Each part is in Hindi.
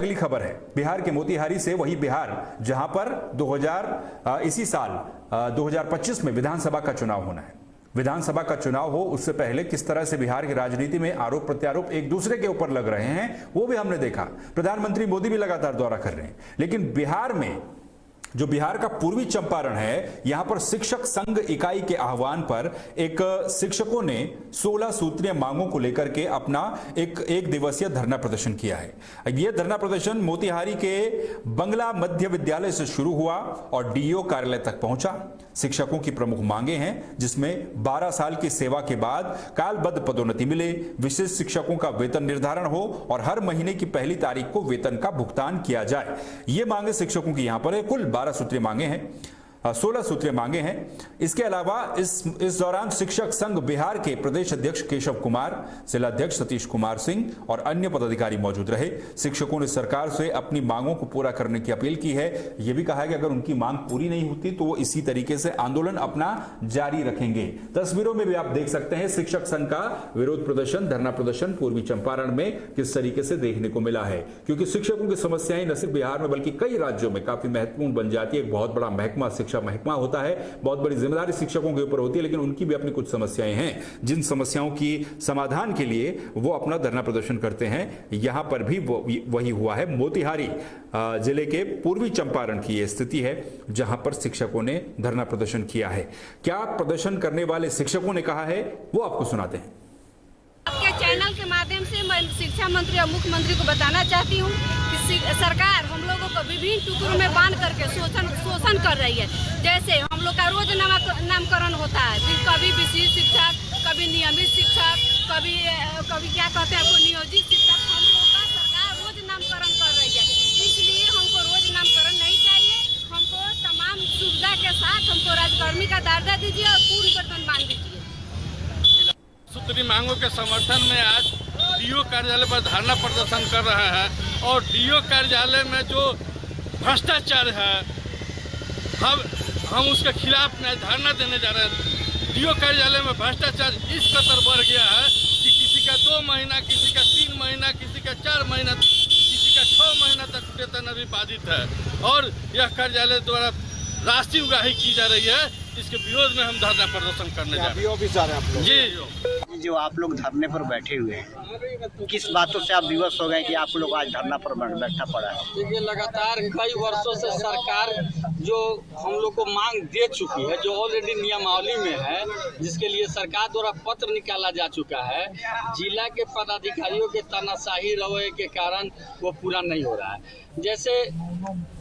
अगली खबर है बिहार के मोतिहारी से, वही बिहार जहां पर इसी साल 2025 में विधानसभा का चुनाव होना है। विधानसभा का चुनाव हो उससे पहले किस तरह से बिहार की राजनीति में आरोप प्रत्यारोप एक दूसरे के ऊपर लग रहे हैं वो भी हमने देखा। प्रधानमंत्री मोदी भी लगातार दौरा कर रहे हैं, लेकिन बिहार में जो बिहार का पूर्वी चंपारण है, यहां पर शिक्षक संघ इकाई के आह्वान पर एक शिक्षकों ने 16 सूत्रीय मांगों को लेकर के अपना एक दिवसीय धरना प्रदर्शन किया है। यह धरना प्रदर्शन मोतिहारी के बंगला मध्य विद्यालय से शुरू हुआ और डीईओ कार्यालय तक पहुंचा। शिक्षकों की प्रमुख मांगे हैं जिसमें 12 साल की सेवा के बाद कालबद्ध पदोन्नति मिले, विशेष शिक्षकों का वेतन निर्धारण हो और हर महीने की पहली तारीख को वेतन का भुगतान किया जाए। ये मांगे शिक्षकों की यहां पर है। कुल 12 सूत्रीय मांगे हैं, 16 सूत्रीय मांगे हैं। इसके अलावा इस दौरान शिक्षक संघ बिहार के प्रदेश अध्यक्ष केशव कुमार, जिला अध्यक्ष सतीश कुमार सिंह और अन्य पदाधिकारी मौजूद रहे। शिक्षकों ने सरकार से अपनी मांगों को पूरा करने की अपील की है। यह भी कहा है कि अगर उनकी मांग पूरी नहीं होती तो वो इसी तरीके से आंदोलन अपना जारी रखेंगे। तस्वीरों में भी आप देख सकते हैं शिक्षक संघ का विरोध प्रदर्शन, धरना प्रदर्शन पूर्वी चंपारण में किस तरीके से देखने को मिला है, क्योंकि शिक्षकों की समस्याएं न सिर्फ बिहार में बल्कि कई राज्यों में काफी महत्वपूर्ण बन जाती है। एक बहुत बड़ा महकमा शिक्षा महकमा होता है, बहुत बड़ी जिम्मेदारी शिक्षकों के ऊपर होती है, लेकिन उनकी भी अपनी कुछ समस्याएं हैं जिन समस्याओं की समाधान के लिए वो अपना धरना प्रदर्शन करते हैं। यहां पर भी वही हुआ है। मोतिहारी जिले के पूर्वी चंपारण की यह स्थिति है जहां पर शिक्षकों ने धरना प्रदर्शन किया है। क्या प्रदर्शन करने वाले शिक्षकों ने कहा है वो आपको सुनाते हैं। आपके चैनल के माध्यम से मैं शिक्षा मंत्री और मुख्यमंत्री को बताना चाहती हूँ कि सरकार हम लोगों को विभिन्न टुकड़ों में बांध करके शोषण कर रही है। जैसे हम लोग का रोज नामकरण होता है, कभी विशेष शिक्षक, कभी नियमित शिक्षक, कभी क्या कहते हैं नियोजित शिक्षक। हम लोग का सरकार रोज नामकरण कर रही है, इसलिए हमको रोज नामकरण नहीं चाहिए। हमको तमाम सुविधा के साथ हमको राजकर्मी का दर्जा दीजिए और पूर्ण वेतन मान दीजिए। सूत्री मांगों के समर्थन में आज डीईओ कार्यालय पर धरना प्रदर्शन कर रहे हैं और डीईओ कार्यालय में जो भ्रष्टाचार है हम उसके खिलाफ में धरना देने जा रहे हैं। डीईओ कार्यालय में भ्रष्टाचार इस कदर बढ़ गया है कि किसी का 2 महीना, किसी का 3 महीना, किसी का 4 महीना, किसी का 6 महीना तक वेतन अभी बाधित है और यह कार्यालय द्वारा राशि उगाही की जा रही है। इसके विरोध में हम धरना प्रदर्शन करने जा रहे हैं। जी जो आप लोग धरने पर बैठे हुए हैं, किस बातों से आप विवश हो गए कि आप लोग आज धरना पर बैठना पड़ा है? देखिए, लगातार कई वर्षों से सरकार जो हम लोग को मांग दे चुकी है, जो ऑलरेडी नियमावली में है, जिसके लिए सरकार द्वारा पत्र निकाला जा चुका है, जिला के पदाधिकारियों के तानाशाही रवैये के कारण वो पूरा नहीं हो रहा है। जैसे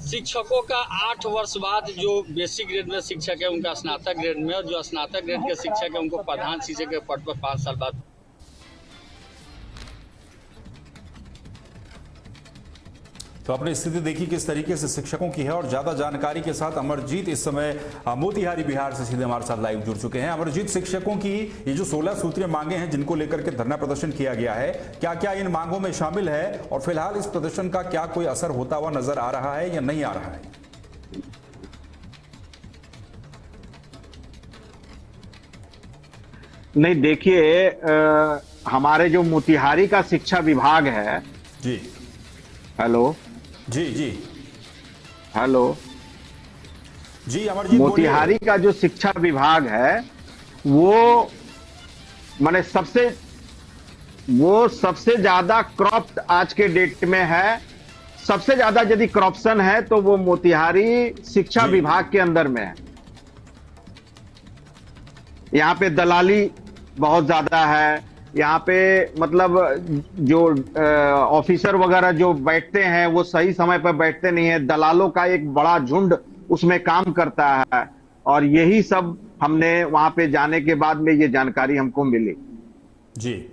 शिक्षकों का 8 वर्ष बाद जो बेसिक ग्रेड में शिक्षक है उनका स्नातक ग्रेड में, और जो स्नातक ग्रेड के शिक्षक है उनको प्रधान शिक्षक के पद पर 5 साल बाद। तो आपने स्थिति देखी किस तरीके से शिक्षकों की है। और ज्यादा जानकारी के साथ अमरजीत इस समय मोतिहारी बिहार से सीधे हमारे साथ लाइव जुड़ चुके हैं। अमरजीत, शिक्षकों की ये जो 16 सूत्रीय मांगे हैं जिनको लेकर के धरना प्रदर्शन किया गया है, क्या क्या इन मांगों में शामिल है और फिलहाल इस प्रदर्शन का क्या कोई असर होता हुआ नजर आ रहा है या नहीं आ रहा है? नहीं, देखिए, हमारे जो मोतिहारी का शिक्षा विभाग है। जी हेलो जी हेलो जी अमरजीत, मोतिहारी का जो शिक्षा विभाग है वो माने सबसे ज्यादा करप्ट आज के डेट में है। सबसे ज्यादा यदि करप्शन है तो वो मोतिहारी शिक्षा विभाग के अंदर में है। यहाँ पे दलाली बहुत ज्यादा है। यहाँ पे मतलब जो ऑफिसर वगैरह जो बैठते हैं वो सही समय पर बैठते नहीं है। दलालों का एक बड़ा झुंड उसमें काम करता है और यही सब हमने वहां पे जाने के बाद में ये जानकारी हमको मिली। जी,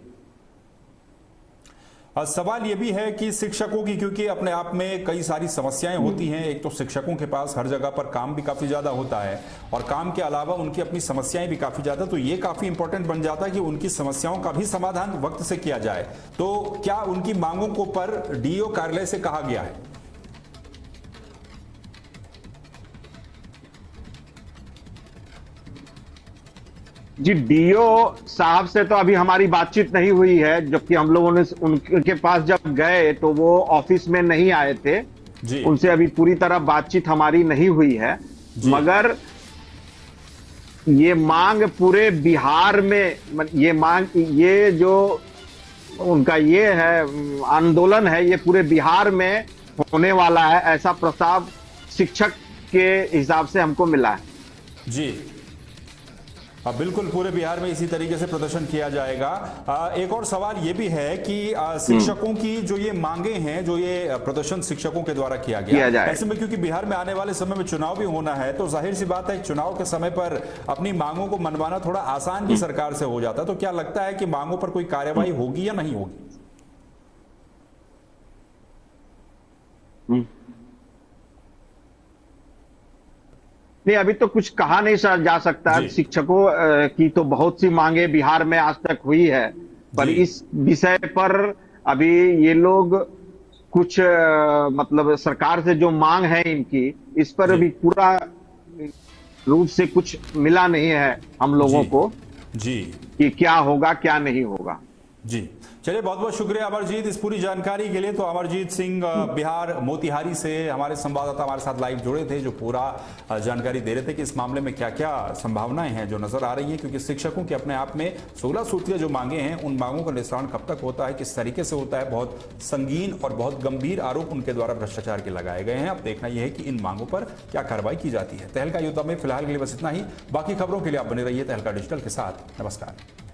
सवाल यह भी है कि शिक्षकों की, क्योंकि अपने आप में कई सारी समस्याएं होती हैं। एक तो शिक्षकों के पास हर जगह पर काम भी काफी ज्यादा होता है और काम के अलावा उनकी अपनी समस्याएं भी काफी ज्यादा, तो ये काफी इंपॉर्टेंट बन जाता है कि उनकी समस्याओं का भी समाधान वक्त से किया जाए। तो क्या उनकी मांगों को पर डीईओ कार्यालय से कहा गया है? जी, डीओ साहब से तो अभी हमारी बातचीत नहीं हुई है, जबकि हम लोगों ने उनके पास जब गए तो वो ऑफिस में नहीं आए थे। जी उनसे अभी पूरी तरह बातचीत हमारी नहीं हुई है, मगर ये मांग पूरे बिहार में, ये मांग, ये जो उनका ये है आंदोलन है, ये पूरे बिहार में होने वाला है, ऐसा प्रस्ताव शिक्षक के हिसाब से हमको मिला है। जी, बिल्कुल पूरे बिहार में इसी तरीके से प्रदर्शन किया जाएगा। एक और सवाल ये भी है कि शिक्षकों की जो ये मांगे हैं, जो ये प्रदर्शन शिक्षकों के द्वारा किया गया, ऐसे में क्योंकि बिहार में आने वाले समय में चुनाव भी होना है, तो जाहिर सी बात है चुनाव के समय पर अपनी मांगों को मनवाना थोड़ा आसान भी सरकार से हो जाता है। तो क्या लगता है कि मांगों पर कोई कार्रवाई होगी या नहीं होगी? नहीं, अभी तो कुछ कहा नहीं जा सकता। शिक्षकों की तो बहुत सी मांगे बिहार में आज तक हुई है, पर इस विषय पर अभी ये लोग कुछ मतलब सरकार से जो मांग है इनकी, इस पर अभी पूरा रूप से कुछ मिला नहीं है हम लोगों को जी कि क्या होगा क्या नहीं होगा। जी, चलिए बहुत बहुत शुक्रिया अमरजीत इस पूरी जानकारी के लिए। तो अमरजीत सिंह बिहार मोतिहारी से हमारे संवाददाता हमारे साथ लाइव जुड़े थे, जो पूरा जानकारी दे रहे थे कि इस मामले में क्या क्या संभावनाएं हैं जो नजर आ रही हैं, क्योंकि शिक्षकों के अपने आप में 16 सूत्रीय जो मांगे हैं, उन मांगों का निस्तारण कब तक होता है, किस तरीके से होता है, बहुत संगीन और बहुत गंभीर आरोप उनके द्वारा भ्रष्टाचार के लगाए गए हैं। अब देखना यह है कि इन मांगों पर क्या कार्रवाई की जाती है। तहलका योद्धा में फिलहाल के लिए बस इतना ही। बाकी खबरों के लिए आप बने रहिए तहलका डिजिटल के साथ। नमस्कार।